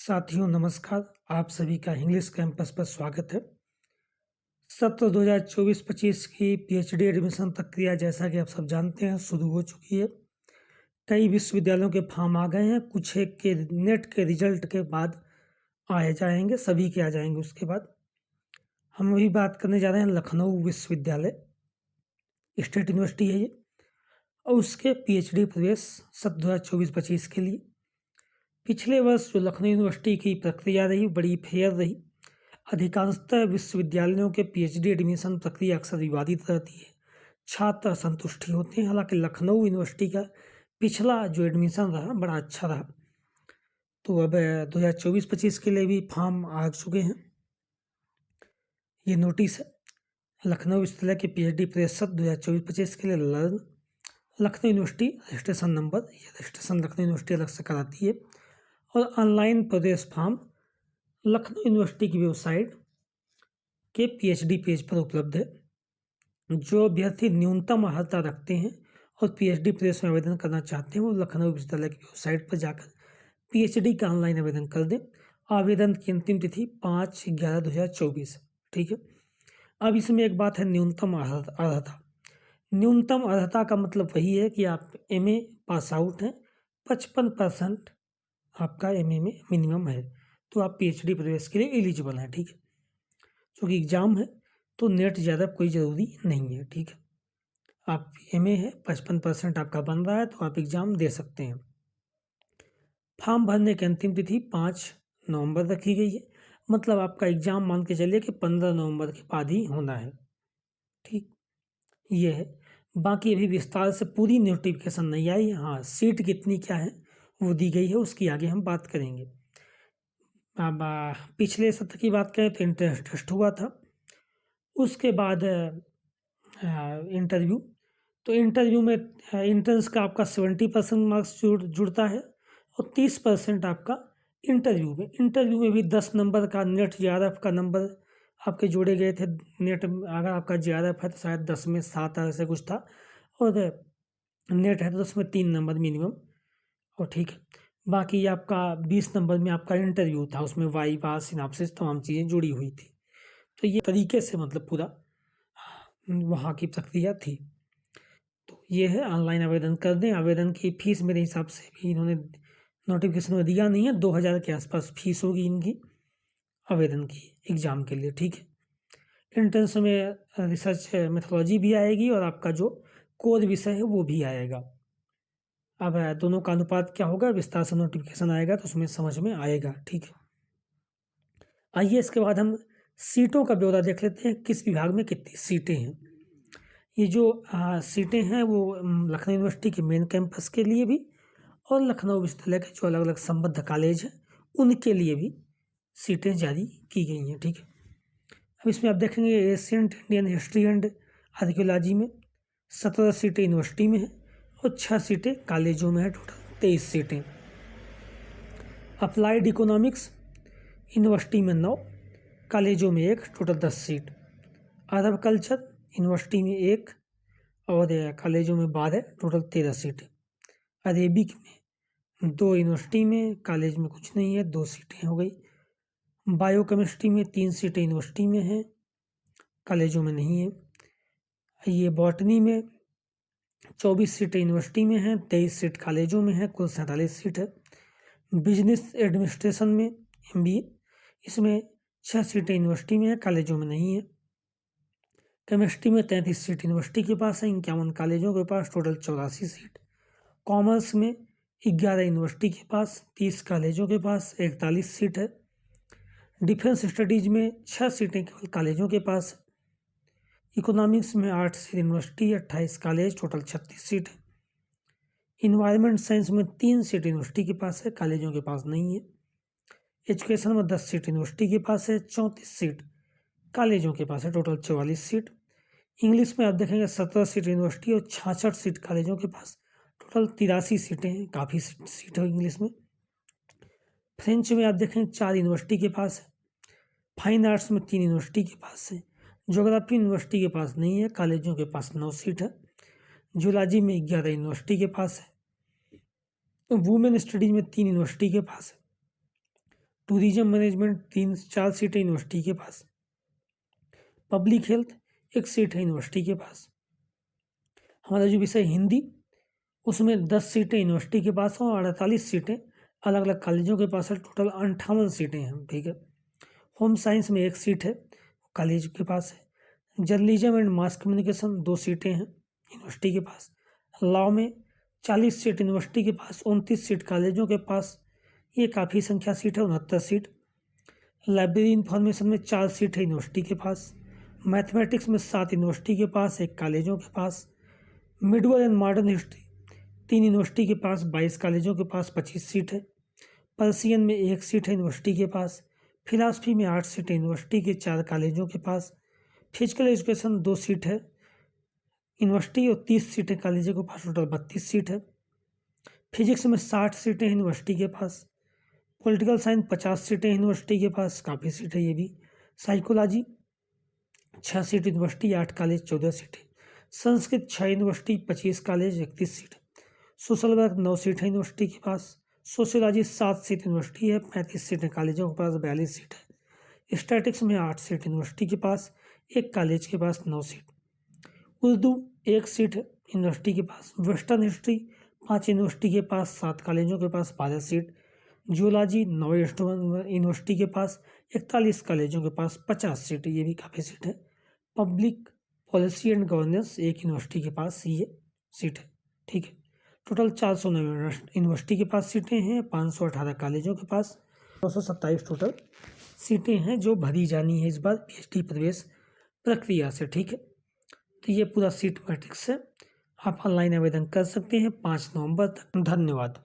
साथियों नमस्कार। आप सभी का इंग्लिश कैंपस पर स्वागत है। सत्र 2024-25 की पीएचडी एडमिशन प्रक्रिया जैसा कि आप सब जानते हैं शुरू हो चुकी है। कई विश्वविद्यालयों के फॉर्म आ गए हैं, कुछ एक के नेट के रिजल्ट के बाद आए जाएंगे, सभी के आ जाएंगे। उसके बाद हम अभी बात करने जा रहे हैं लखनऊ विश्वविद्यालय, स्टेट यूनिवर्सिटी है ये, और उसके पीएचडी प्रवेश सत्र 2024-25 के लिए पिछले वर्ष जो लखनऊ यूनिवर्सिटी की प्रक्रिया रही बड़ी फेयर रही। अधिकांशतः विश्वविद्यालयों के पीएचडी एडमिशन प्रक्रिया अक्सर विवादित रहती है, छात्र असंतुष्टि होते हैं। हालांकि लखनऊ यूनिवर्सिटी का पिछला जो एडमिशन रहा बड़ा अच्छा रहा। तो अब 2024-25 के लिए भी फॉर्म आ चुके हैं। ये नोटिस है लखनऊ विश्वविद्यालय के पीएचडी प्रवेश 2024-25 के लिए लखनऊ यूनिवर्सिटी रजिस्ट्रेशन नंबर, ये रजिस्ट्रेशन लखनऊ यूनिवर्सिटी अलग से कराती है। और ऑनलाइन प्रवेश फॉर्म लखनऊ यूनिवर्सिटी की वेबसाइट के पीएचडी पेज पर उपलब्ध है। जो अभ्यर्थी न्यूनतम अर्हता रखते हैं और पीएचडी प्रवेश में आवेदन करना चाहते हैं वो लखनऊ विश्वविद्यालय की वेबसाइट पर जाकर पीएचडी का ऑनलाइन आवेदन कर दें। आवेदन की अंतिम तिथि 5/11/2024। ठीक है। अब इसमें एक बात है, न्यूनतम अर्हता। न्यूनतम अर्हता का मतलब वही है कि आप एमए पास आउट हैं, 55% आपका एमए में मिनिमम है, तो आप पीएचडी प्रवेश के लिए एलिजिबल हैं। ठीक है। क्योंकि एग्जाम है तो नेट ज़्यादा कोई ज़रूरी नहीं है। ठीक है। आप एमए है, 55% आपका बन रहा है तो आप एग्ज़ाम दे सकते हैं। फॉर्म भरने की अंतिम तिथि 5 नवंबर रखी गई है। मतलब आपका एग्ज़ाम मान के चलिए कि 15 नवंबर के बाद ही होना है। ठीक, ये है। बाकी अभी विस्तार से पूरी नोटिफिकेशन नहीं आई। हाँ, सीट कितनी क्या है वो दी गई है, उसकी आगे हम बात करेंगे। अब पिछले सत्र की बात करें तो इंट्रेंस टेस्ट हुआ था, उसके बाद इंटरव्यू। तो इंटरव्यू में इंट्रेंस का आपका 70% मार्क्स जुड़ता है और 30% आपका इंटरव्यू में भी 10 नंबर का नेट जेआरएफ का नंबर आपके जोड़े गए थे। नेट अगर आपका जेआरएफ है तो शायद 10 में 7 ऐसे कुछ था, और नेट है तो उसमें 3 नंबर मिनिमम। और ठीक है, बाकी आपका 20 नंबर में आपका इंटरव्यू था, उसमें वाइवा सिनॉप्सिस तमाम चीज़ें जुड़ी हुई थी। तो ये तरीके से मतलब पूरा वहाँ की प्रक्रिया थी। तो ये है, ऑनलाइन आवेदन कर दें। आवेदन की फ़ीस मेरे हिसाब से भी इन्होंने नोटिफिकेशन में दिया नहीं है, 2000 के आसपास फीस होगी इनकी आवेदन की एग्ज़ाम के लिए। ठीक है। एंट्रेंस में रिसर्च मेथोलॉजी भी आएगी और आपका जो कोर विषय है वो भी आएगा। अब दोनों का अनुपात क्या होगा विस्तार से नोटिफिकेशन आएगा तो उसमें समझ में आएगा। ठीक है। आइए इसके बाद हम सीटों का ब्यौरा देख लेते हैं, किस विभाग में कितनी सीटें हैं। ये जो सीटें हैं वो लखनऊ यूनिवर्सिटी के मेन कैंपस के लिए भी और लखनऊ विश्वविद्यालय के जो अलग अलग संबद्ध कॉलेज हैं उनके लिए भी सीटें जारी की गई हैं। ठीक है। अब इसमें आप देखेंगे ancient Indian history and archaeology में 17 सीटें यूनिवर्सिटी में हैं और 6 सीटें कॉलेजों में है। टोटल 23 सीटें। अप्लाइड इकोनॉमिक्स यूनिवर्सिटी में 9, कॉलेजों में 1, टोटल 10 सीट। अरब कल्चर यूनिवर्सिटी में 1 और कॉलेजों में 12, टोटल 13 सीटें। अरेबिक में 2 यूनिवर्सिटी में, कॉलेज में कुछ नहीं है, 2 सीटें हो गई। बायोकेमिस्ट्री में 3 सीटें यूनिवर्सिटी में हैं, कॉलेजों में नहीं है। ये बॉटनी में 24 सीटें यूनिवर्सिटी में हैं, 23 सीट कॉलेजों में है, कुल 47 सीट है। बिजनेस एडमिनिस्ट्रेशन में एमबीए, इसमें 6 सीटें यूनिवर्सिटी में है, कॉलेजों में नहीं है। केमिस्ट्री में 33 सीट यूनिवर्सिटी के पास है, 51 कॉलेजों के पास, टोटल 84 सीट। कॉमर्स में 11 यूनिवर्सिटी के पास, 30 कॉलेजों के पास, 41 सीट है। डिफेंस स्टडीज में 6 सीटें केवल कॉलेजों के पास। इकोनॉमिक्स में 8 seat university, 28 college, total 36 seat है। इन्वायरमेंट साइंस में 3 सीट यूनिवर्सिटी के पास है, कॉलेजों के पास नहीं है। एजुकेशन में 10 सीट यूनिवर्सिटी के पास है, 34 सीट कॉलेजों के पास है, टोटल 44 सीट। इंग्लिश में आप देखेंगे 17 सीट यूनिवर्सिटी और 66 सीट कॉलेजों के पास, टोटल 83 सीटें हैं, काफ़ी सीट है इंग्लिश में। फ्रेंच में आप देखेंगे 4 यूनिवर्सिटी के पास है। फाइन आर्ट्स में 3 यूनिवर्सिटी के पास है। ज्योग्राफी यूनिवर्सिटी के पास नहीं है, कॉलेजों के पास 9 सीट है। जूलॉजी में 11 यूनिवर्सिटी के पास है। वुमेन स्टडीज में 3 यूनिवर्सिटी के पास है, टूरिज्म मैनेजमेंट 4 सीटें यूनिवर्सिटी के पास। पब्लिक हेल्थ 1 सीट है यूनिवर्सिटी के पास। हमारा जो विषय हिंदी, उसमें 10 सीटें यूनिवर्सिटी के पास हैं और 48 सीटें अलग अलग कॉलेजों के पास है। टोटल 58 सीटें हैं, ठीक है। होम साइंस में 1 सीट है, कॉलेज के पास है। जर्नलिज्म एंड मास कम्युनिकेशन 2 सीटें हैं यूनिवर्सिटी के पास। लॉ में 40 सीट यूनिवर्सिटी के पास, 29 सीट कॉलेजों के पास, ये काफ़ी संख्या सीट है, 69 सीट। लाइब्रेरी इंफॉर्मेशन में 4 सीट है यूनिवर्सिटी के पास। मैथमेटिक्स में 7 यूनिवर्सिटी के पास, 1 कॉलेजों के पास। Medieval and modern history 3 university के पास, 22 कॉलेजों के पास, 25 सीट है। पर्सियन में 1 सीट है यूनिवर्सिटी के पास। फिलासफी में 8 सीट है यूनिवर्सिटी के, 4 कॉलेजों के पास। फिजिकल एजुकेशन 2 सीट है यूनिवर्सिटी और 30 सीटें कॉलेजों के पास, टोटल 32 सीट है। फिजिक्स में 60 सीटें यूनिवर्सिटी के पास। पॉलिटिकल साइंस 50 सीटें यूनिवर्सिटी के पास, काफ़ी सीट है ये भी। साइकोलॉजी 6 सीट यूनिवर्सिटी, 8 कॉलेज, 14 सीटें। Sanskrit 6 university, 25 college, 31 seat. Social work 9 seat है यूनिवर्सिटी के पास। सोशियोलॉजी 7 सीट यूनिवर्सिटी है, 35 सीटें कॉलेजों के पास, 42 सीट है। स्टैटिक्स में 8 सीट यूनिवर्सिटी के पास, 1 कॉलेज के पास, 9 सीट। उर्दू 1 सीट है यूनिवर्सिटी के पास। वेस्टर्न हिस्ट्री 5 यूनिवर्सिटी के पास, 7 कॉलेजों के पास, 12 सीट। जियोलॉजी 9 यूनिवर्सिटी के पास, 41 कॉलेजों के पास, 50 सीट, ये भी काफ़ी सीट है। Public policy and governance 1 university के पास ये सीट है, ठीक है। टोटल 409 यूनिवर्सिटी के पास सीटें हैं, 518 कॉलेजों के पास, 227 टोटल सीटें हैं जो भरी जानी है इस बार PhD प्रवेश प्रक्रिया से, ठीक है। तो ये पूरा सीट मैट्रिक्स है, आप ऑनलाइन आवेदन कर सकते हैं 5 नवंबर तक। धन्यवाद।